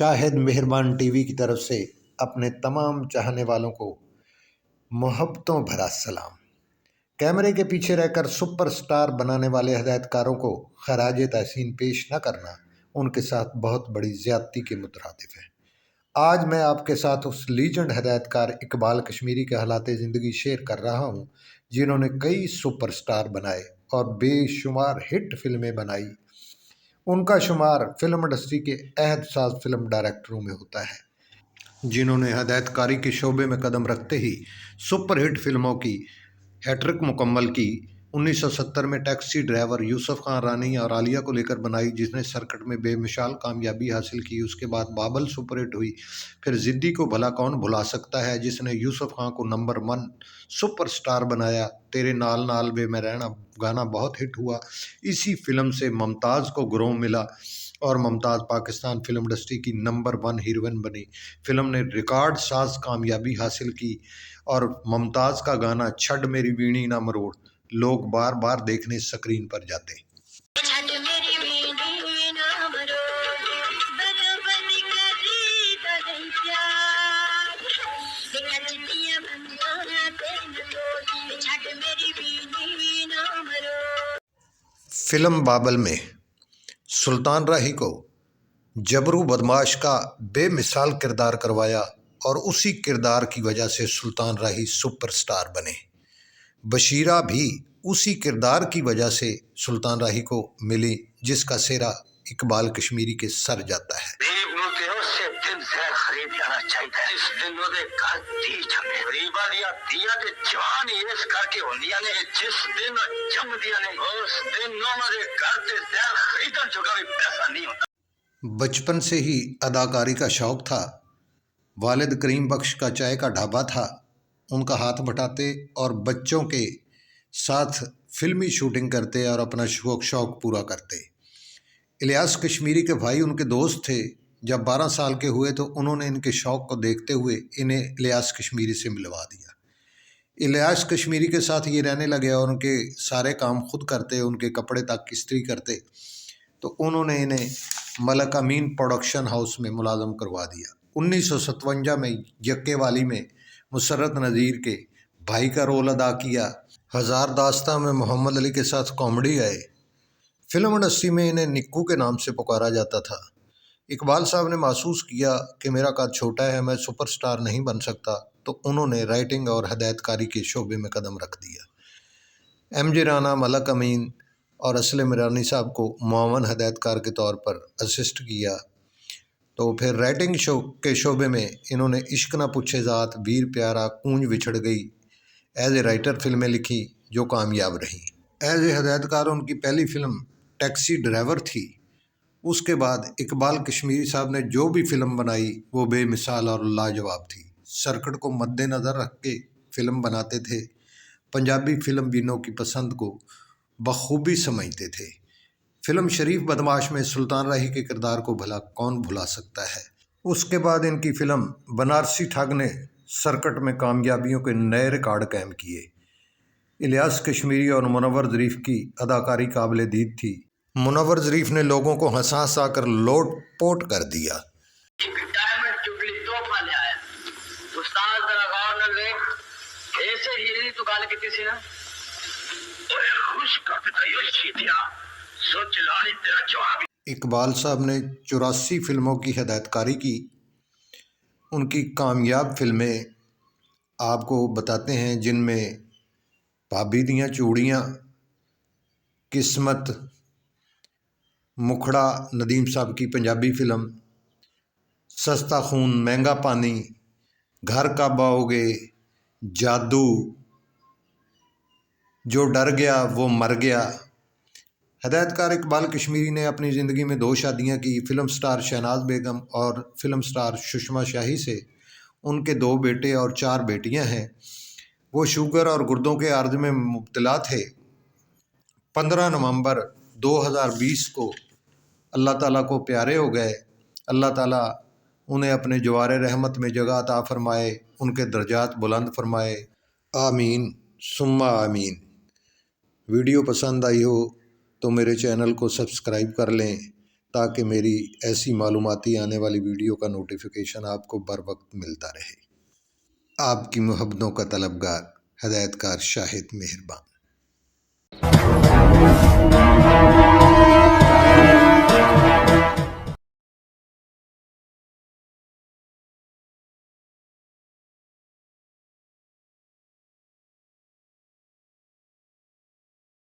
شاہد مہربان T V کی طرف سے اپنے تمام چاہنے والوں کو محبتوں بھرا سلام۔ کیمرے کے پیچھے رہ کر سپر سٹار بنانے والے ہدایت کاروں کو خراج تحسین پیش نہ کرنا ان کے ساتھ بہت بڑی زیادتی کے مترادف ہے۔ آج میں آپ کے ساتھ اس لیجنڈ ہدایت کار اقبال کشمیری کے حالات زندگی شیئر کر رہا ہوں جنہوں نے کئی سپر سٹار بنائے اور بے شمار ہٹ فلمیں بنائی۔ ان کا شمار فلم انڈسٹری کے عہد ساز فلم ڈائریکٹروں میں ہوتا ہے جنہوں نے ہدایت کاری کے شعبے میں قدم رکھتے ہی سپر ہٹ فلموں کی ہیٹرک مکمل کی۔ 1970 میں ٹیکسی ڈرائیور یوسف خان رانی اور عالیہ کو لے کر بنائی جس نے سرکٹ میں بے مثال کامیابی حاصل کی۔ اس کے بعد بابل سپر ہٹ ہوئی، پھر زدی کو بھلا کون بھلا سکتا ہے جس نے یوسف خان کو نمبر 1 سپر سٹار بنایا۔ تیرے نال نال بے میں رہنا گانا بہت ہٹ ہوا۔ اسی فلم سے ممتاز کو گروہ ملا اور ممتاز پاکستان فلم انڈسٹری کی نمبر 1 ہیروئن بنی۔ فلم نے ریکارڈ ساز کامیابی حاصل کی اور ممتاز کا گانا چھڈ میری وینی نہ مروڑ لوگ بار بار دیکھنے سکرین پر جاتے۔ فلم بابل میں سلطان راہی کو جبرو بدماش کا بے مثال کردار کروایا اور اسی کردار کی وجہ سے سلطان راہی سپر سٹار بنے۔ بشیرہ بھی اسی کردار کی وجہ سے سلطان راہی کو ملی جس کا سہرا اقبال کشمیری کے سر جاتا ہے۔ بچپن سے ہی اداکاری کا شوق تھا۔ والد کریم بخش کا چائے کا ڈھابا تھا، ان کا ہاتھ بٹاتے اور بچوں کے ساتھ فلمی شوٹنگ کرتے اور اپنا شوق پورا کرتے۔ الیاس کشمیری کے بھائی ان کے دوست تھے۔ جب 12 سال کے ہوئے تو انہوں نے ان کے شوق کو دیکھتے ہوئے انہیں الیاس کشمیری سے ملوا دیا۔ الیاس کشمیری کے ساتھ یہ رہنے لگے اور ان کے سارے کام خود کرتے، ان کے کپڑے تک استری کرتے، تو انہوں نے انہیں ملک امین پروڈکشن ہاؤس میں ملازم کروا دیا۔ 1957 میں یکے والی میں مسرت نذیر کے بھائی کا رول ادا کیا۔ ہزار داستاں میں محمد علی کے ساتھ کامیڈی گئے۔ فلم انڈسٹری میں انہیں نکو کے نام سے پکارا جاتا تھا۔ اقبال صاحب نے محسوس کیا کہ میرا قد چھوٹا ہے، میں سپر سٹار نہیں بن سکتا، تو انہوں نے رائٹنگ اور ہدایت کاری کے شعبے میں قدم رکھ دیا۔ ایم جے رانا، ملک امین اور اسلم ایرانی صاحب کو معاون ہدایت کار کے طور پر اسسٹ کیا، تو پھر رائٹنگ کے شعبے میں انہوں نے عشق نہ پوچھے ذات، ویر پیارا، کونج بچھڑ گئی ایز اے رائٹر فلمیں لکھی جو کامیاب رہیں۔ ایز اے ہدایت کار ان کی پہلی فلم ٹیکسی ڈرائیور تھی۔ اس کے بعد اقبال کشمیری صاحب نے جو بھی فلم بنائی وہ بے مثال اور لاجواب تھی۔ سرکٹ کو مد نظر رکھ کے فلم بناتے تھے، پنجابی فلم بینوں کی پسند کو بخوبی سمجھتے تھے۔ فلم شریف بدماش میں سلطان راہی کے کردار کو بھلا کون بھلا سکتا ہے۔ اس کے بعد ان کی فلم بنارسی ٹھگ نے سرکٹ میں کامیابیوں کے نئے ریکارڈ قائم کیے۔ الیاس کشمیری اور منور ظریف کی اداکاری قابل دید تھی۔ منور ظریف نے لوگوں کو ہنسا ہنسا کر لوٹ پوٹ کر دیا۔ اقبال صاحب نے 84 فلموں کی ہدایت کاری کی۔ ان کی کامیاب فلمیں آپ کو بتاتے ہیں جن میں بھابی دیاں چوڑیاں، قسمت، مکھڑا ندیم صاحب کی پنجابی فلم، سستا خون مہنگا پانی، گھر کب آؤ گے، جادو، جو ڈر گیا وہ مر گیا۔ ہدایت کار اقبال کشمیری نے اپنی زندگی میں 2 شادیاں کی۔ فلم سٹار شہناز بیگم اور فلم سٹار سشما شاہی سے ان کے 2 بیٹے اور 4 بیٹیاں ہیں۔ وہ شوگر اور گردوں کے عارض میں مبتلا تھے۔ 15 نومبر 2020 کو اللہ تعالیٰ کو پیارے ہو گئے۔ اللہ تعالیٰ انہیں اپنے جوار رحمت میں جگہ عطا فرمائے، ان کے درجات بلند فرمائے، آمین ثم آمین۔ ویڈیو پسند آئی ہو تو میرے چینل کو سبسکرائب کر لیں، تاکہ میری ایسی معلوماتی آنے والی ویڈیو کا نوٹیفیکیشن آپ کو بر وقت ملتا رہے۔ آپ کی محبتوں کا طلبگار ہدایت کار شاہد مہربان۔